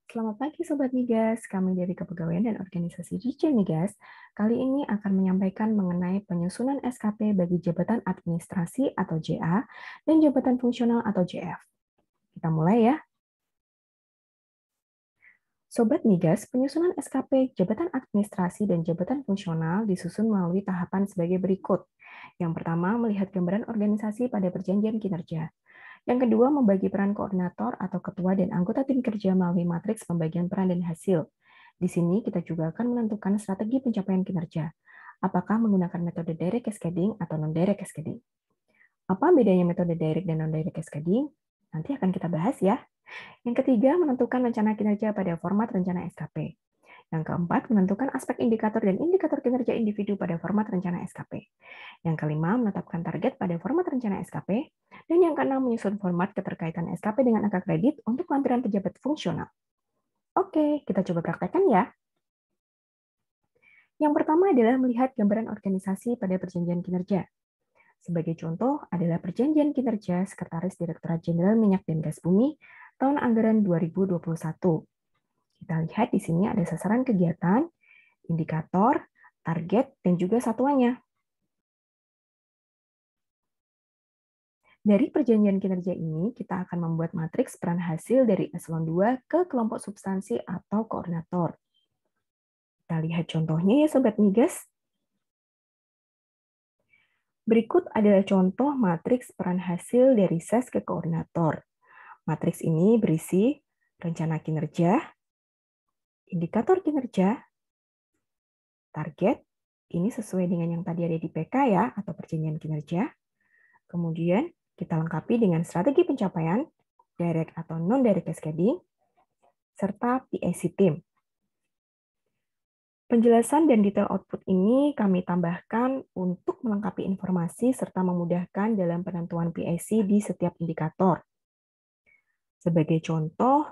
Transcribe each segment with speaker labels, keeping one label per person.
Speaker 1: Selamat pagi Sobat Migas, kami dari Kepegawaian dan Organisasi Dirjen Migas kali ini akan menyampaikan mengenai penyusunan SKP bagi jabatan administrasi atau JA dan jabatan fungsional atau JF. Kita mulai ya. Sobat Migas, penyusunan SKP jabatan administrasi dan jabatan fungsional disusun melalui tahapan sebagai berikut. Yang pertama, melihat gambaran organisasi pada perjanjian kinerja. Yang kedua, membagi peran koordinator atau ketua dan anggota tim kerja melalui matriks pembagian peran dan hasil. Di sini kita juga akan menentukan strategi pencapaian kinerja. Apakah menggunakan metode direct cascading atau non-direct cascading? Apa bedanya metode direct dan non-direct cascading? Nanti akan kita bahas ya. Yang ketiga, menentukan rencana kinerja pada format rencana SKP. Yang keempat, menentukan aspek indikator dan indikator kinerja individu pada format rencana SKP. Yang kelima, menetapkan target pada format rencana SKP. Dan yang keenam, menyusun format keterkaitan SKP dengan angka kredit untuk lampiran pejabat fungsional. Oke, kita coba praktekkan ya. Yang pertama adalah melihat gambaran organisasi pada perjanjian kinerja. Sebagai contoh adalah perjanjian kinerja Sekretaris Direktorat Jenderal Minyak dan Gas Bumi tahun anggaran 2021. Kita lihat di sini ada sasaran kegiatan, indikator, target, dan juga satuannya. Dari perjanjian kinerja ini, kita akan membuat matriks peran hasil dari eselon 2 ke kelompok substansi atau koordinator. Kita lihat contohnya ya Sobat Migas. Berikut adalah contoh matriks peran hasil dari ses ke koordinator. Matriks ini berisi rencana kinerja, indikator kinerja, target, ini sesuai dengan yang tadi ada di PK ya, atau perjanjian kinerja. Kemudian kita lengkapi dengan strategi pencapaian, direct atau non-direct cascading, serta PAC team. Penjelasan dan detail output ini kami tambahkan untuk melengkapi informasi serta memudahkan dalam penentuan PAC di setiap indikator. Sebagai contoh,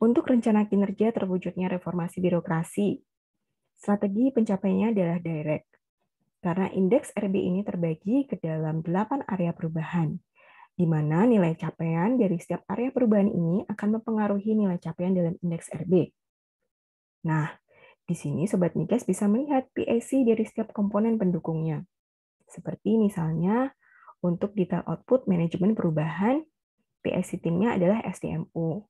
Speaker 1: untuk rencana kinerja terwujudnya reformasi birokrasi, strategi pencapaiannya adalah direct, karena indeks RB ini terbagi ke dalam 8 area perubahan, di mana nilai capaian dari setiap area perubahan ini akan mempengaruhi nilai capaian dalam indeks RB. Nah, di sini Sobat Migas bisa melihat PAC dari setiap komponen pendukungnya. Seperti misalnya, untuk detail output manajemen perubahan, PAC timnya adalah SDMU.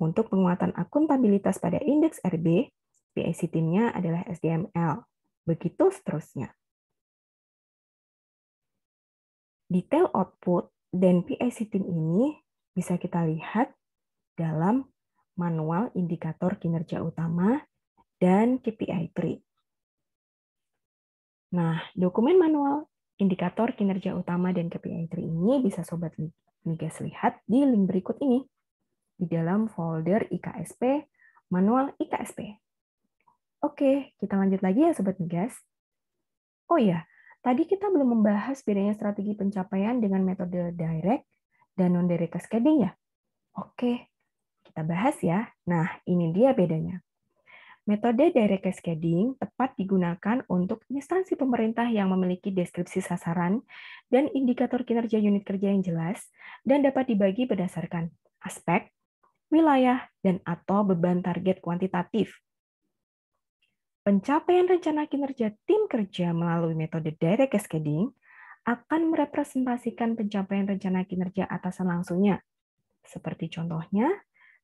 Speaker 1: Untuk penguatan akuntabilitas pada indeks RB, PAC timnya adalah SDML. Begitu seterusnya. Detail output dan PAC tim ini bisa kita lihat dalam manual indikator kinerja utama dan KPI tree. Nah, dokumen manual indikator kinerja utama dan KPI tree ini bisa Sobat Migas lihat di link berikut ini, di dalam folder IKSP, manual IKSP. Oke, kita lanjut lagi ya Sobat Migas. Oh iya, tadi kita belum membahas bedanya strategi pencapaian dengan metode direct dan non-direct cascading ya? Oke, kita bahas ya. Nah, ini dia bedanya. Metode direct cascading tepat digunakan untuk instansi pemerintah yang memiliki deskripsi sasaran dan indikator kinerja unit kerja yang jelas dan dapat dibagi berdasarkan aspek, wilayah, dan atau beban target kuantitatif. Pencapaian rencana kinerja tim kerja melalui metode direct cascading akan merepresentasikan pencapaian rencana kinerja atasan langsungnya. Seperti contohnya,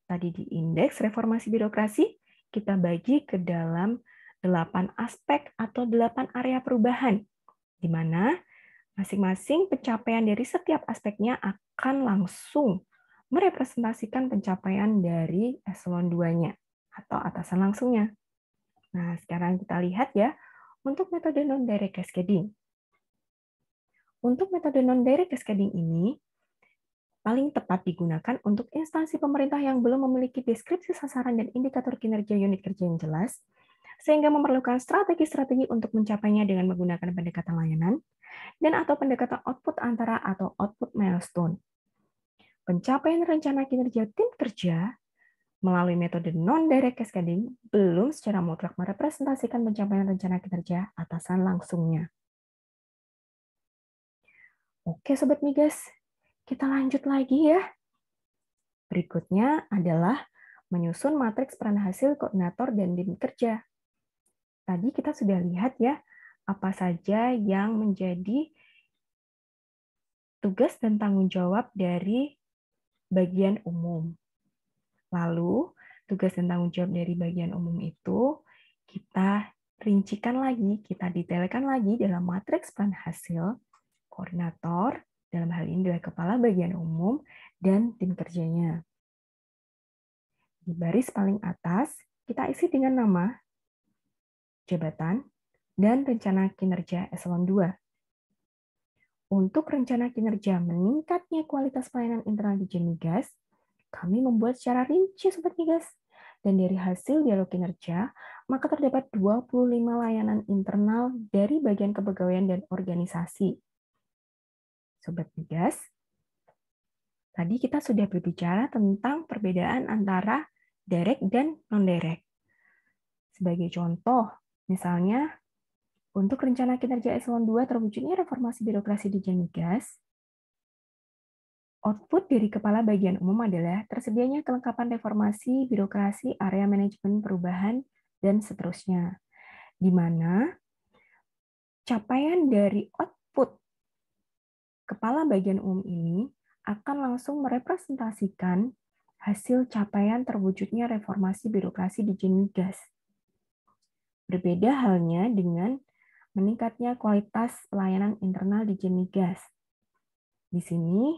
Speaker 1: tadi di indeks reformasi birokrasi, kita bagi ke dalam 8 aspek atau 8 area perubahan, di mana masing-masing pencapaian dari setiap aspeknya akan langsung merepresentasikan pencapaian dari eselon 2-nya atau atasan langsungnya. Nah, sekarang kita lihat ya, untuk metode non-direct cascading. Untuk metode non-direct cascading ini, paling tepat digunakan untuk instansi pemerintah yang belum memiliki deskripsi sasaran dan indikator kinerja unit kerja yang jelas, sehingga memerlukan strategi-strategi untuk mencapainya dengan menggunakan pendekatan layanan, dan atau pendekatan output antara atau output milestone. Pencapaian rencana kinerja tim kerja melalui metode non-direct cascading belum secara mutlak merepresentasikan pencapaian rencana kinerja atasan langsungnya. Oke Sobat Migas, kita lanjut lagi ya. Berikutnya adalah menyusun matriks peran hasil koordinator dan tim kerja. Tadi kita sudah lihat ya, apa saja yang menjadi tugas dan tanggung jawab dari bagian umum. Lalu, tugas dan tanggung jawab dari bagian umum itu kita rincikan lagi, kita detailkan lagi dalam matriks peran hasil, koordinator, dalam hal ini adalah kepala bagian umum, dan tim kerjanya. Di baris paling atas, kita isi dengan nama, jabatan, dan rencana kinerja eselon 2. Untuk rencana kinerja meningkatnya kualitas pelayanan internal di Migas, kami membuat secara rinci Sobat Migas. Dan dari hasil dialog kinerja, maka terdapat 25 layanan internal dari bagian kepegawaian dan organisasi. Sobat Migas, tadi kita sudah berbicara tentang perbedaan antara direct dan non-direct. Sebagai contoh, misalnya, untuk rencana kinerja eselon 2 terwujudnya reformasi birokrasi di Migas, output dari kepala bagian umum adalah tersedianya kelengkapan reformasi birokrasi, area manajemen perubahan, dan seterusnya. Di mana capaian dari output kepala bagian umum ini akan langsung merepresentasikan hasil capaian terwujudnya reformasi birokrasi di Migas. Berbeda halnya dengan meningkatnya kualitas pelayanan internal di Migas. Di sini,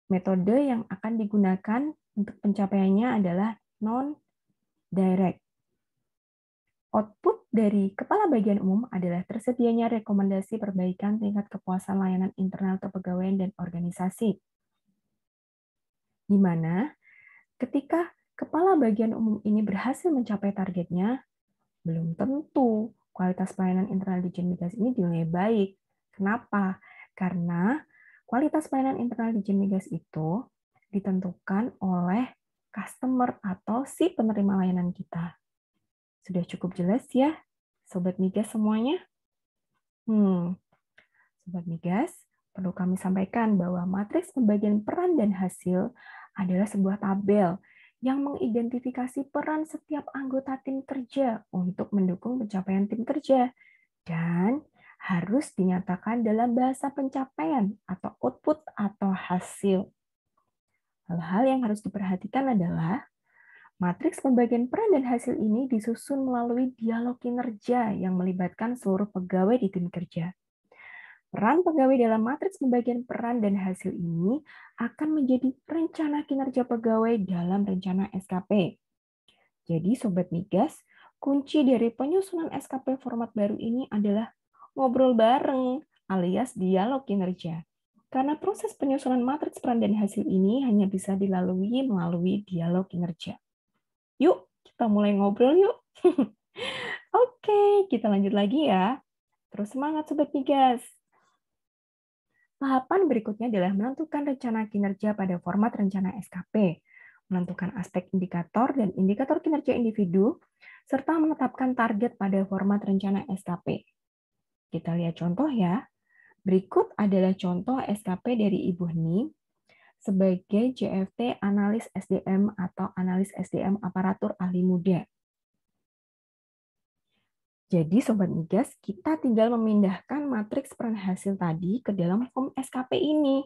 Speaker 1: metode yang akan digunakan untuk pencapaiannya adalah non-direct. Output dari kepala bagian umum adalah tersedianya rekomendasi perbaikan tingkat kepuasan layanan internal kepegawaian dan organisasi. Di mana ketika kepala bagian umum ini berhasil mencapai targetnya, belum tentu kualitas pelayanan internal di Migas ini dinilai baik. Kenapa? Karena kualitas pelayanan internal di Migas itu ditentukan oleh customer atau si penerima layanan kita. Sudah cukup jelas ya, Sobat Migas semuanya? Sobat Migas, perlu kami sampaikan bahwa matriks pembagian peran dan hasil adalah sebuah tabel yang mengidentifikasi peran setiap anggota tim kerja untuk mendukung pencapaian tim kerja dan harus dinyatakan dalam bahasa pencapaian atau output atau hasil. Hal-hal yang harus diperhatikan adalah matriks pembagian peran dan hasil ini disusun melalui dialog kinerja yang melibatkan seluruh pegawai di tim kerja. Peran pegawai dalam matriks pembagian peran dan hasil ini akan menjadi rencana kinerja pegawai dalam rencana SKP. Jadi Sobat Migas, kunci dari penyusunan SKP format baru ini adalah ngobrol bareng alias dialog kinerja. Karena proses penyusunan matriks peran dan hasil ini hanya bisa dilalui melalui dialog kinerja. Yuk, kita mulai ngobrol yuk. Oke, kita lanjut lagi ya. Terus semangat Sobat Migas. Tahapan berikutnya adalah menentukan rencana kinerja pada format rencana SKP, menentukan aspek indikator dan indikator kinerja individu, serta menetapkan target pada format rencana SKP. Kita lihat contoh ya. Berikut adalah contoh SKP dari Ibu Heni sebagai JFT Analis SDM atau Analis SDM Aparatur Ahli Muda. Jadi Sobat Migas, kita tinggal memindahkan matriks peran hasil tadi ke dalam form SKP ini.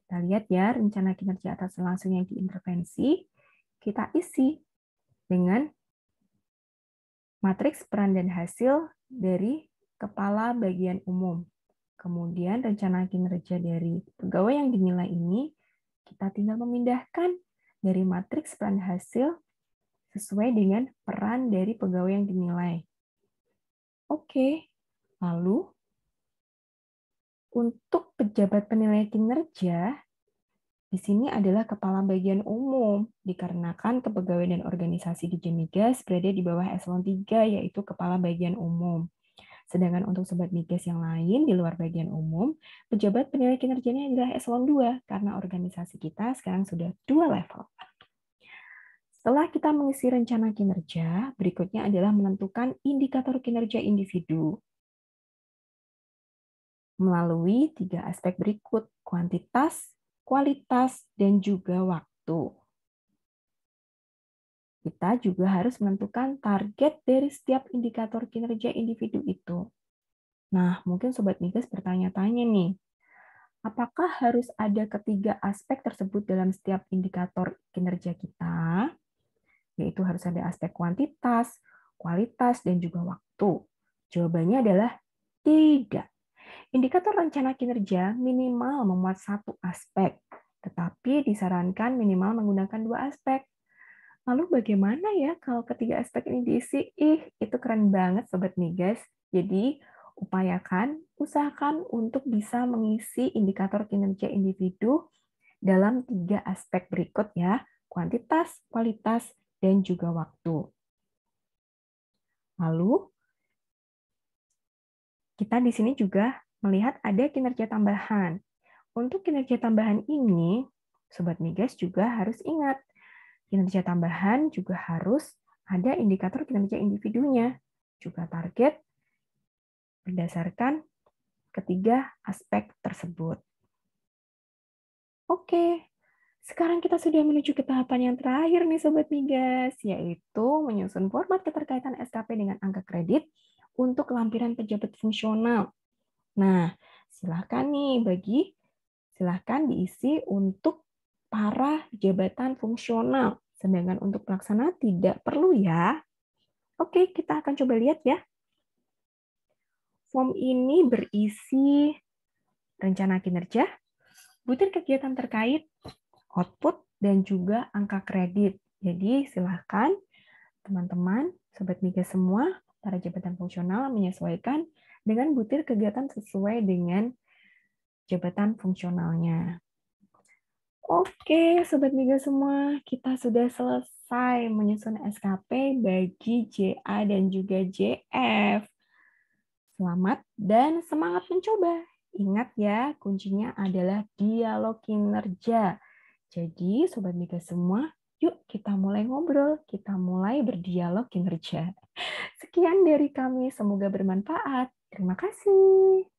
Speaker 1: Kita lihat ya, rencana kinerja atas langsung yang diintervensi, kita isi dengan matriks peran dan hasil dari kepala bagian umum. Kemudian rencana kinerja dari pegawai yang dinilai ini, kita tinggal memindahkan dari matriks peran hasil sesuai dengan peran dari pegawai yang dinilai. Oke, lalu untuk pejabat penilai kinerja, di sini adalah kepala bagian umum, dikarenakan kepegawaian dan organisasi di Migas berada di bawah eselon 3, yaitu kepala bagian umum. Sedangkan untuk Sobat Migas yang lain di luar bagian umum, pejabat penilai kinerjanya adalah eselon 2, karena organisasi kita sekarang sudah 2 level. Setelah kita mengisi rencana kinerja, berikutnya adalah menentukan indikator kinerja individu melalui 3 aspek berikut, kuantitas, kualitas, dan juga waktu. kita juga harus menentukan target dari setiap indikator kinerja individu itu. Nah, mungkin Sobat Migas bertanya-tanya nih, apakah harus ada ketiga aspek tersebut dalam setiap indikator kinerja kita? Yaitu harus ada aspek kuantitas, kualitas, dan juga waktu. Jawabannya adalah tidak. Indikator rencana kinerja minimal memuat satu aspek, tetapi disarankan minimal menggunakan dua aspek. Lalu bagaimana ya kalau ketiga aspek ini diisi? Itu keren banget Sobat Migas. Jadi, usahakan untuk bisa mengisi indikator kinerja individu dalam tiga aspek berikut ya, kuantitas, kualitas, dan juga waktu. Lalu, kita di sini juga melihat ada kinerja tambahan. Untuk kinerja tambahan ini, Sobat Migas juga harus ingat, kinerja tambahan juga harus ada indikator kinerja individunya, juga target berdasarkan ketiga aspek tersebut. Oke, sekarang kita sudah menuju ke tahapan yang terakhir nih Sobat Migas, yaitu menyusun format keterkaitan SKP dengan angka kredit untuk lampiran pejabat fungsional. Nah, silahkan diisi untuk para jabatan fungsional, sedangkan untuk pelaksana tidak perlu ya. Oke, kita akan coba lihat ya. Form ini berisi rencana kinerja, butir kegiatan terkait, output, dan juga angka kredit. Jadi silahkan teman-teman, Sobat Migas semua, para jabatan fungsional menyesuaikan dengan butir kegiatan sesuai dengan jabatan fungsionalnya. Oke, Sobat Migas semua, kita sudah selesai menyusun SKP bagi JA dan juga JF. Selamat dan semangat mencoba. Ingat ya, kuncinya adalah dialog kinerja. Jadi, Sobat Migas semua, yuk kita mulai ngobrol, kita mulai berdialog kinerja. Sekian dari kami, semoga bermanfaat. Terima kasih.